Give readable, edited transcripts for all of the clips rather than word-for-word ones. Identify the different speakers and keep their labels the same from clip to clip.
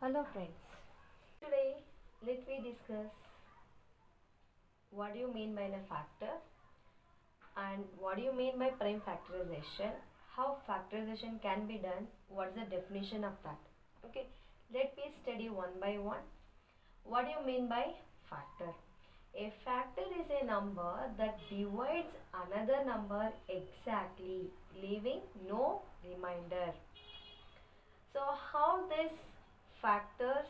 Speaker 1: Hello friends, today let me discuss what do you mean by a factor and what do you mean by prime factorization, how factorization can be done, what's the definition of that. Okay, let me study one by one. What do you mean by factor? A factor is a number that divides another number exactly, leaving no remainder. So how this factors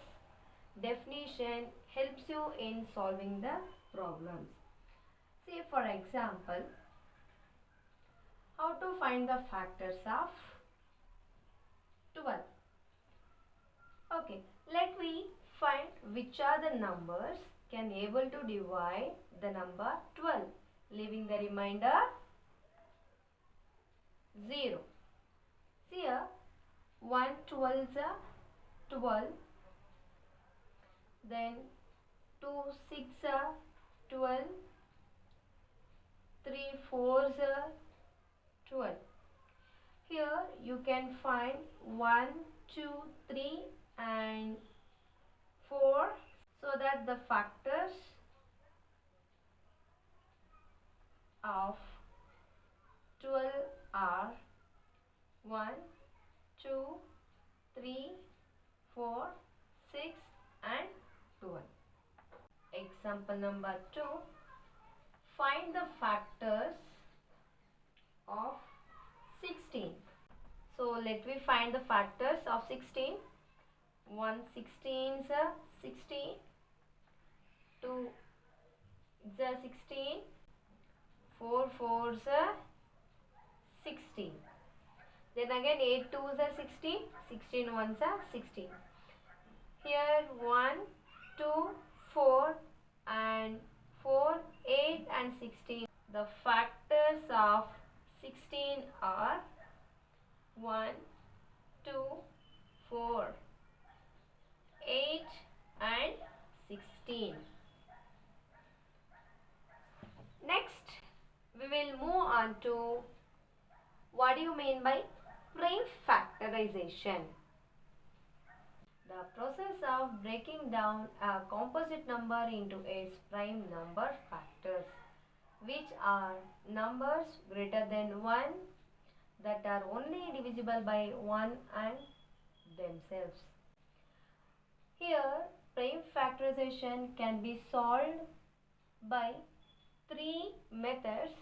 Speaker 1: definition helps you in solving the problems. See, for example, how to find the factors of 12. Okay, let me find which are the numbers can able to divide the number 12, leaving the remainder 0. See here, 1 12s are 12, then 2 6 are 12, 3 4s are 12. Here you can find 1, 2, 3 and 4, so that the factors of 12 are 1, 2, 3, 4, 6 and 12. Example number 2. Find the factors of 16. So let me find the factors of 16. 1 16 is 16, 2 is 16, 4 4 is 16. Then again 8 2 is 16, 16 1 is 16. Here 1, 2, 4 and 4, 8 and 16. The factors of 16 are 1, 2, 4, 8 and 16. Next, we will move on to what do you mean by prime factorization. The process of breaking down a composite number into its prime number factors, which are numbers greater than 1 that are only divisible by 1 and themselves. Here, prime factorization can be solved by 3 methods.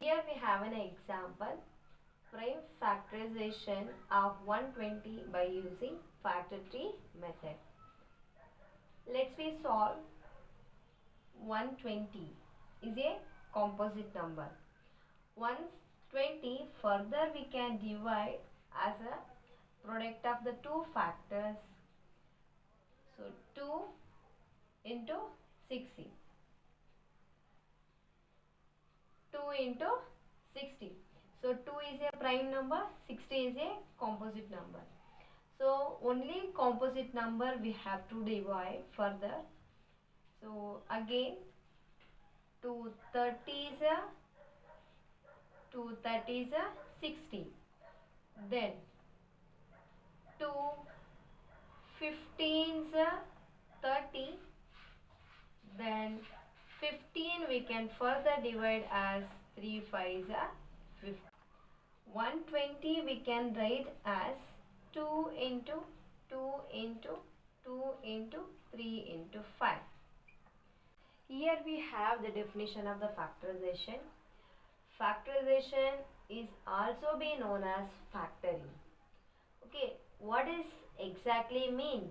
Speaker 1: Here we have an example. Prime factorization of 120 by using factor tree method. Let's we solve 120 is a composite number. 120 further we can divide as a product of the two factors. So 2 into 60. 2 into 60. So 2 is a prime number, 60 is a composite number. So only composite number we have to divide further. So again 2 30s are 60. Then 2 15s are 30. Then 15 we can further divide as 3 5s are 50. 120 we can write as 2 into 2 into 2 into 3 into 5. Here we have the definition of the factorization. Factorization is also be known as factoring. Okay, what is exactly mean?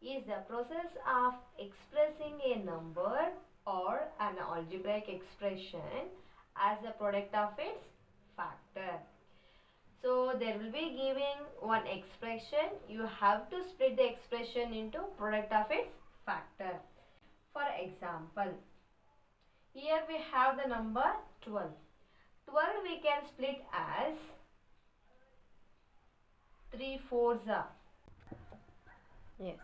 Speaker 1: Is the process of expressing a number or an algebraic expression as a product of its factor. So there will be giving one expression. You have to split the expression into product of its factor. For example, here we have the number 12. 12 we can split as 3 4s are. Yes.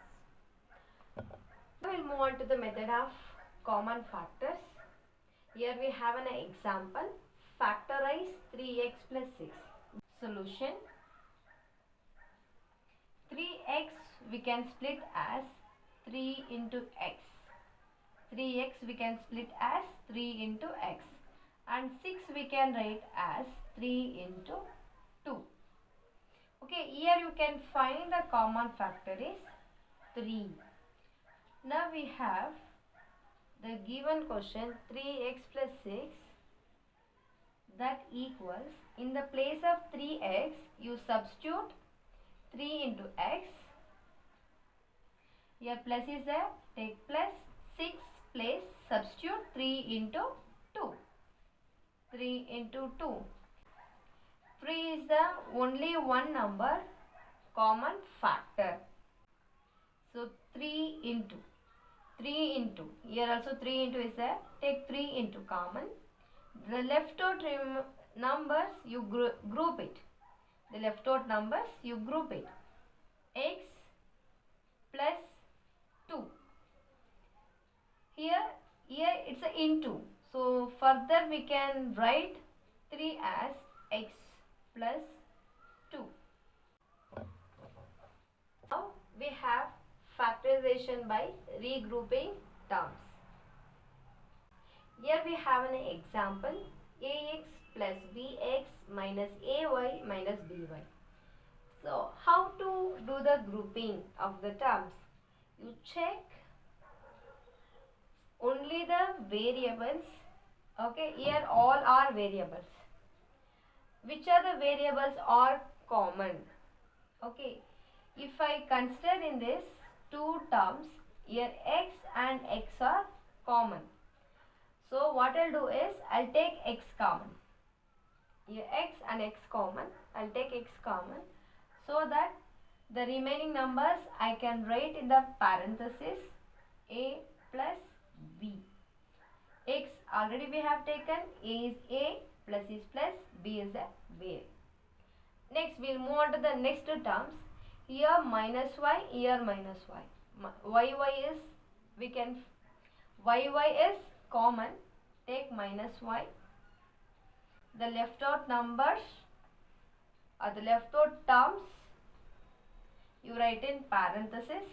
Speaker 1: Now we'll move on to the method of common factors. Here we have an example. Factorize 3x plus 6. Solution. 3x we can split as 3 into x. 3x we can split as 3 into x. And 6 we can write as 3 into 2. Okay, here you can find the common factor is 3. Now we have the given question 3x plus 6, that equals, in the place of 3x you substitute 3 into x. Here plus is there, take plus, 6 place substitute 3 into 2. 3 into 2. 3 is the only one number common factor. So 3 into, here also 3 into is there, take 3 into common. The left out numbers you group it. The left out numbers you group it. X plus 2. Here it's a into. So further we can write 3 as x plus 2. Now we have factorization by regrouping terms. Here we have an example, ax plus bx minus ay minus by. So how to do the grouping of the terms? You check only the variables. Okay, here all are variables. Which are the variables are common? Okay, if I consider in this two terms, here x and x are common. So what I'll do is, I'll take x common. Here x and x common, I'll take x common, so that the remaining numbers I can write in the parenthesis a plus b. X already we have taken, a is a, plus is plus, b is a b. Next we'll move on to the next terms. Here minus y, here minus y. y is, we can, y is common, take minus y. The left out numbers or the left out terms you write in parenthesis,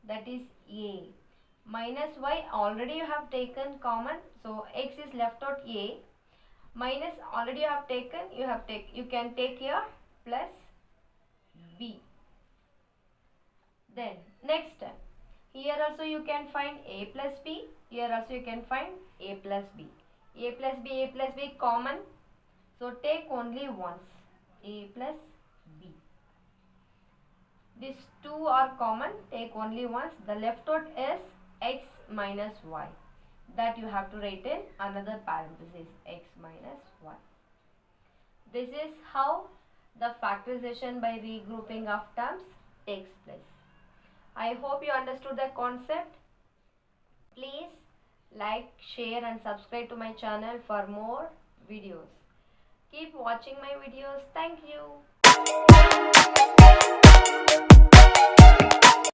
Speaker 1: that is a. Minus y already you have taken common, so x is left out a. Minus already you have taken, you can take here plus b. Then next term, here also you can find a plus b, here also you can find a plus b. A plus b common, so take only once, a plus b. These two are common, take only once. The left out is x minus y, that you have to write in another parenthesis, x minus y. This is how the factorization by regrouping of terms takes place. I hope you understood the concept. Please like, share and subscribe to my channel for more videos. Keep watching my videos. Thank you.